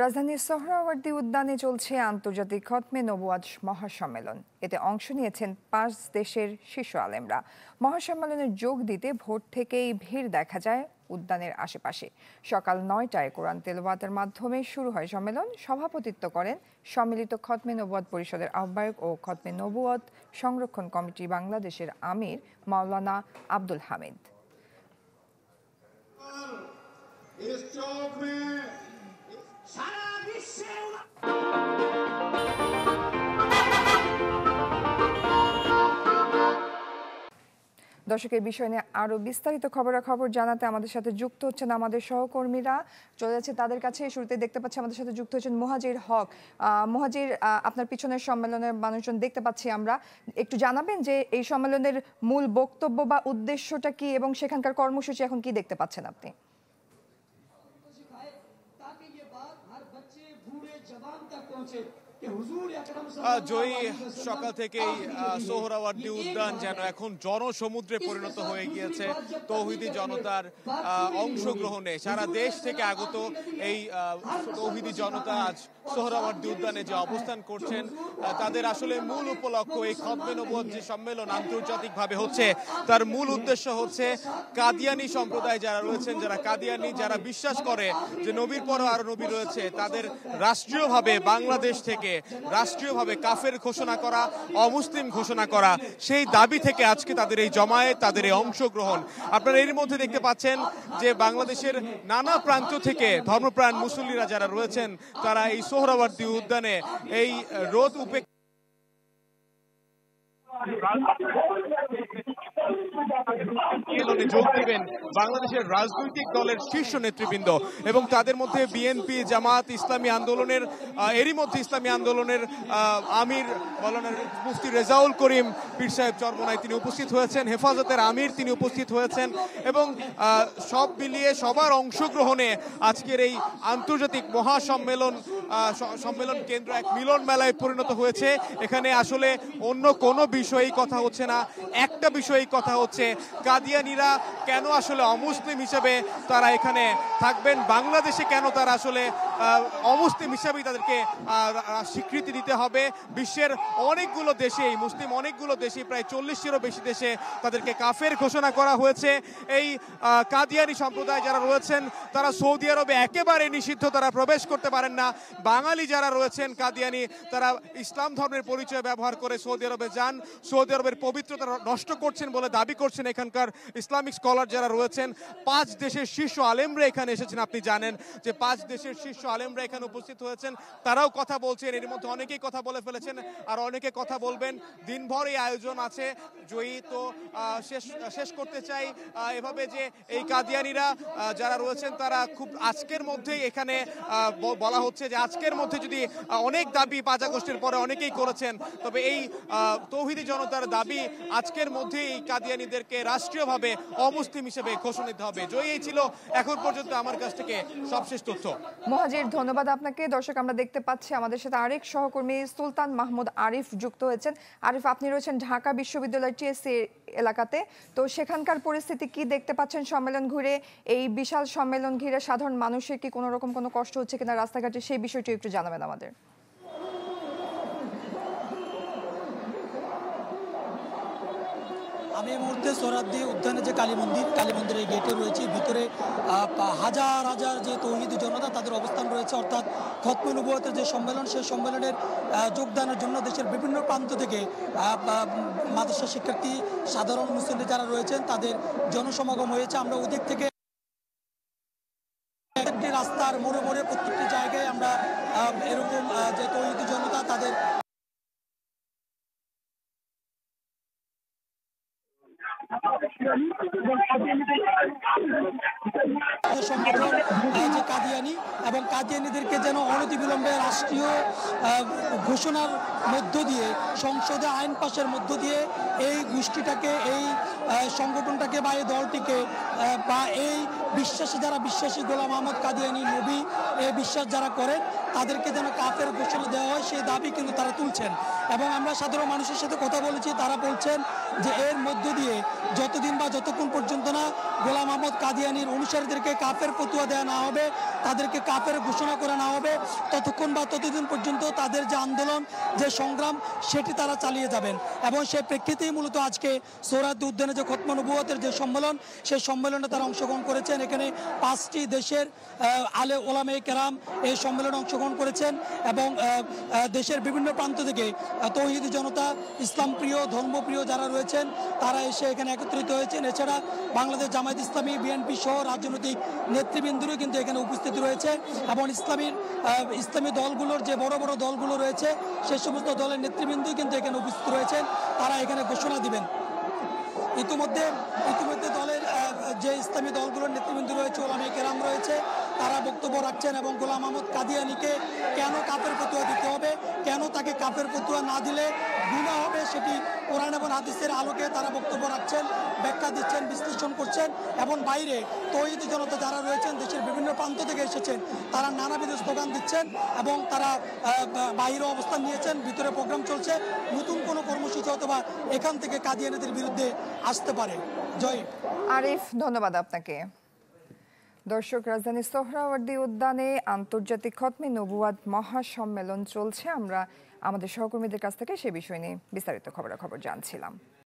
রাজধানীর সোহরাওয়ার্দী উদ্যানে চলছে আন্তর্জাতিক খতমে নবুয়াত মহাসম্মেলন। এতে অংশ নিয়েছেন 5 দেশের শীর্ষ আলেমরা। মহাসম্মেলনে যোগ দিতে ভোর থেকেই ভিড় দেখা যায় উদ্যানের আশেপাশে। সকাল 9টায় কোরআন তেলাওয়াতের মাধ্যমে শুরু হয় সম্মেলন। সভাপতিত্ব করেন সম্মিলিত খতমে নবুয়াত পরিষদের আহ্বায়ক ও খতমে নবুয়াত সংরক্ষণ কমিটি বাংলাদেশের আমির মাওলানা আব্দুল হামিদ। দর্শকের বিষয় নিয়ে আরো বিস্তারিত খবরাখবর জানাতে আমাদের সাথে যুক্ত হচ্ছেন আমাদের সহকর্মীরা। চলে যাচ্ছে তাদের কাছে। শুরুতে দেখতে পাচ্ছি আমাদের সাথে যুক্ত হচ্ছেন মুহাজির হক। মুহাজির, আপনার পিছনের সম্মেলনের মানুষজন দেখতে পাচ্ছি আমরা। একটু জানাবেন যে এই সম্মেলনের মূল বক্তব্য বা উদ্দেশ্যটা কি এবং সেখানকার কর্মসূচি এখন কি দেখতে পাচ্ছেন আপনি? জয়ী, সকাল থেকেই সোহরাওয়ার্দী উদ্যান যেন এখন জনসমুদ্রে পরিণত হয়ে গিয়েছে তৌহিদি জনতার অংশগ্রহণে। সারা দেশ থেকে আগত এই তৌহিদি জনতা আজ সোহরাওয়ার্দী উদ্যানে যে অবস্থান করছেন, তাদের আসলে মূল উপলক্ষ এই খতমে নবুয়ত যে সম্মেলন আন্তর্জাতিকভাবে হচ্ছে, তার মূল উদ্দেশ্য হচ্ছে কাদিয়ানি সম্প্রদায় যারা রয়েছেন, যারা কাদিয়ানি, যারা বিশ্বাস করে যে নবীর পরও আরো নবী রয়েছে, তাদের রাষ্ট্রীয়ভাবে বাংলাদেশ থেকে রাষ্ট্রীয়ভাবে কাফের ঘোষণা করা, অমুসলিম ঘোষণা করা, সেই দাবি থেকে আজকে তাদের এই জমায়েত, তাদের এই অংশগ্রহণ। আপনারা এর মধ্যে দেখতে পাচ্ছেন যে বাংলাদেশের নানা প্রান্ত থেকে ধর্মপ্রাণ মুসল্লিরা যারা রয়েছেন, তারা এই সোহরাওয়ার্দী উদ্যানে এই রোদ উপেক্ষা যোগ দিবেন বাংলাদেশের রাজনৈতিক দলের শীর্ষ নেতৃবৃন্দ এবং তাদের মধ্যে বিএনপি, জামাত, ইসলামী আন্দোলনের, এরই মধ্যে ইসলামী আন্দোলনের আমির মাওলানা মুফতি রেজাউল করিম পীর সাহেব চরমোনাই তিনি উপস্থিত হয়েছেন, হেফাজতের আমির তিনি উপস্থিত হয়েছেন এবং সব মিলিয়ে সবার অংশগ্রহণে আজকের এই আন্তর্জাতিক মহাসম্মেলন সম্মেলন কেন্দ্র এক মিলন মেলায় পরিণত হয়েছে। এখানে আসলে অন্য কোনো বিষয়েই কথা হচ্ছে না, একটা বিষয়েই কথা হচ্ছে কাদিয়ানিরা কেন আসলে অমুসলিম হিসেবে তারা এখানে থাকবেন, বাংলাদেশে কেন তারা আসলে অমুসলিম হিসেবেই তাদেরকে স্বীকৃতি দিতে হবে। বিশ্বের অনেকগুলো দেশেই, মুসলিম অনেকগুলো দেশে, প্রায় 40-এরও বেশি দেশে তাদেরকে কাফের ঘোষণা করা হয়েছে। এই কাদিয়ানি সম্প্রদায় যারা রয়েছেন তারা সৌদি আরবে একেবারে নিষিদ্ধ, তারা প্রবেশ করতে পারেন না। বাঙালি যারা রয়েছেন কাদিয়ানি, তারা ইসলাম ধর্মের পরিচয় ব্যবহার করে সৌদি আরবে যান, সৌদি আরবের পবিত্রতা নষ্ট করছেন বলে দাবি করছেন এখানকার ইসলামিক স্কলার যারা রয়েছেন। 5 দেশের শীর্ষ আলেমরা এখানে এসেছেন। আপনি জানেন যে 5 দেশের শীর্ষ আলেমরা এখানে উপস্থিত হয়েছেন, তারাও কথা বলছেন। এর মধ্যে অনেকেই কথা বলে ফেলেছেন আর অনেকে কথা বলবেন। দিনভর এই আয়োজন আছে। জয়ী, তো শেষ করতে চাই এভাবে যে এই কাদিয়ানিরা যারা রয়েছেন তারা খুব আজকের মধ্যেই এখানে বলা হচ্ছে যে আজকের মধ্যে যদি অনেক দাবি 5 আগস্টের পরে অনেকেই করেছেন, তবে এই তৌহিদি জনতার দাবি আজকের মধ্যেই এই কাদিয়ানিদেরকে রাষ্ট্রীয়ভাবে অমুসলিম হিসেবে ঘোষণা দিতে হবে। জয়ী, এই ছিল এখন পর্যন্ত আমার কাছ থেকে সবশেষ তথ্য। মুহাজির, ধন্যবাদ আপনাকে। দর্শক, আমরা দেখতে পাচ্ছি আমাদের সাথে আরেক সহকর্মী সুলতান মাহমুদ আরিফ যুক্ত হয়েছেন। আরিফ, আপনি রয়েছেন ঢাকা বিশ্ববিদ্যালয়ের টিএসসি এলাকাতে, তো সেখানকার পরিস্থিতি কি দেখতে পাচ্ছেন? সম্মেলন ঘিরে, এই বিশাল সম্মেলন ঘিরে সাধারণ মানুষের কি কোনো রকম কোনো কষ্ট হচ্ছে কিনা রাস্তাঘাটে, সেই বিষয়টি একটু জানাবেন আমাদের। আমি এই মুহূর্তে সোহরাওয়ার্দী উদ্যানে যে কালী মন্দিরের গেটে রয়েছে, ভিতরে হাজার হাজার যে তৌহিদি জনতা তাদের অবস্থান রয়েছে। অর্থাৎ খতমে নবুয়তের যে সম্মেলন, সেই সম্মেলনের যোগদানের জন্য দেশের বিভিন্ন প্রান্ত থেকে মাদ্রাসা শিক্ষার্থী, সাধারণ মুসল্লি যারা রয়েছেন তাদের জনসমাগম হয়েছে। আমরা ওদিক থেকে প্রত্যেকটি রাস্তার মোড়ে মোড়ে প্রত্যেকটি জায়গায় আমরা এরকম যে তৌহিদি জনতা তাদের সংগঠন যে কাদিয়ানি এবং কাদিয়ানিদেরকে যেন অনতিবিলম্বে রাষ্ট্রীয় ঘোষণার মধ্য দিয়ে, সংসদে আইন পাশের মধ্য দিয়ে এই গোষ্ঠীটাকে, এই সংগঠনটাকে বা এই দলটিকে বা এই বিশ্বাসী যারা বিশ্বাসী গোলাম আহমদ কাদিয়ানি নবী এই বিশ্বাস যারা করেন তাদেরকে যেন কাফের ঘোষণা দেওয়া হয় সেই দাবি কিন্তু তারা তুলছেন। এবং আমরা সাধারণ মানুষের সাথে কথা বলেছি, তারা বলছেন যে এর মধ্য দিয়ে যতদিন বা যতক্ষণ পর্যন্ত না গোলাম আহমদ কাদিয়ানির অনুসারীদেরকে কাফের ফতুয়া দেওয়া না হবে, তাদেরকে কাফের ঘোষণা করা না হবে, ততক্ষণ বা ততদিন পর্যন্ত তাদের যে আন্দোলন, যে সংগ্রাম, সেটি তারা চালিয়ে যাবেন। এবং সেই প্রেক্ষিতেই মূলত আজকে সোহরাওয়ার্দী উদ্যানে যে খতমে নবুয়তের যে সম্মেলন, সেই সম্মেলনে তারা অংশগ্রহণ করেছেন। এখানে 5টি দেশের আলে ওলামায়ে কেরাম এই সম্মেলনে অংশগ্রহণ করেছেন এবং দেশের বিভিন্ন প্রান্ত থেকে তৌহিদি জনতা, ইসলাম প্রিয়, ধর্মপ্রিয় যারা রয়েছেন তারা এসে এখানে একত্রিত হয়েছেন। এছাড়া বাংলাদেশ জামায়াত ইসলামী, বিএনপি সহ রাজনৈতিক নেতৃবৃন্দরও কিন্তু এখানে উপস্থিত রয়েছে এবং ইসলামী দলগুলোর যে বড় বড় দলগুলো রয়েছে সেই সমস্ত দলের নেতৃবৃন্দই কিন্তু এখানে উপস্থিত রয়েছেন। তারা এখানে ঘোষণা দিবেন। ইতিমধ্যে দলের যে ইসলামী দলগুলোর নেতৃবৃন্দ রয়েছে, ওলামায়ে কেরাম রয়েছে, তারা বক্তব্য রাখছেন এবং গোলাম আহমদ কাদিয়ানিকে কেন কাফের ফতোয়া দিতে হবে, কেন তাকে কাফের ফতোয়া না দিলে গুনাহ হবে, সেটি কোরআন এবং হাদিসের আলোকে তারা বক্তব্য রাখছেন, ব্যাখ্যা দিচ্ছেন, বিশ্লেষণ করছেন। এবং বাইরে তৌহিদি জনতা যারা রয়েছেন, দেশের বিভিন্ন প্রান্ত থেকে এসেছেন, তারা নানাবিধ স্লোগান দিচ্ছেন এবং তারা বাইরে অবস্থান নিয়েছেন। ভিতরে প্রোগ্রাম চলছে, নতুন কোনো কর্মসূচি অথবা এখান থেকে কাদিয়ানিদের বিরুদ্ধে আসতে পারে। জয় আরিফ, ধন্যবাদ আপনাকে। দর্শক, রাজধানীর সোহরাওয়ার্দী উদ্যানে আন্তর্জাতিক খতমে নবুয়াত মহাসম্মেলন চলছে। আমরা আমাদের সহকর্মীদের কাছ থেকে সে বিষয় নিয়ে বিস্তারিত খবরাখবর জানছিলাম।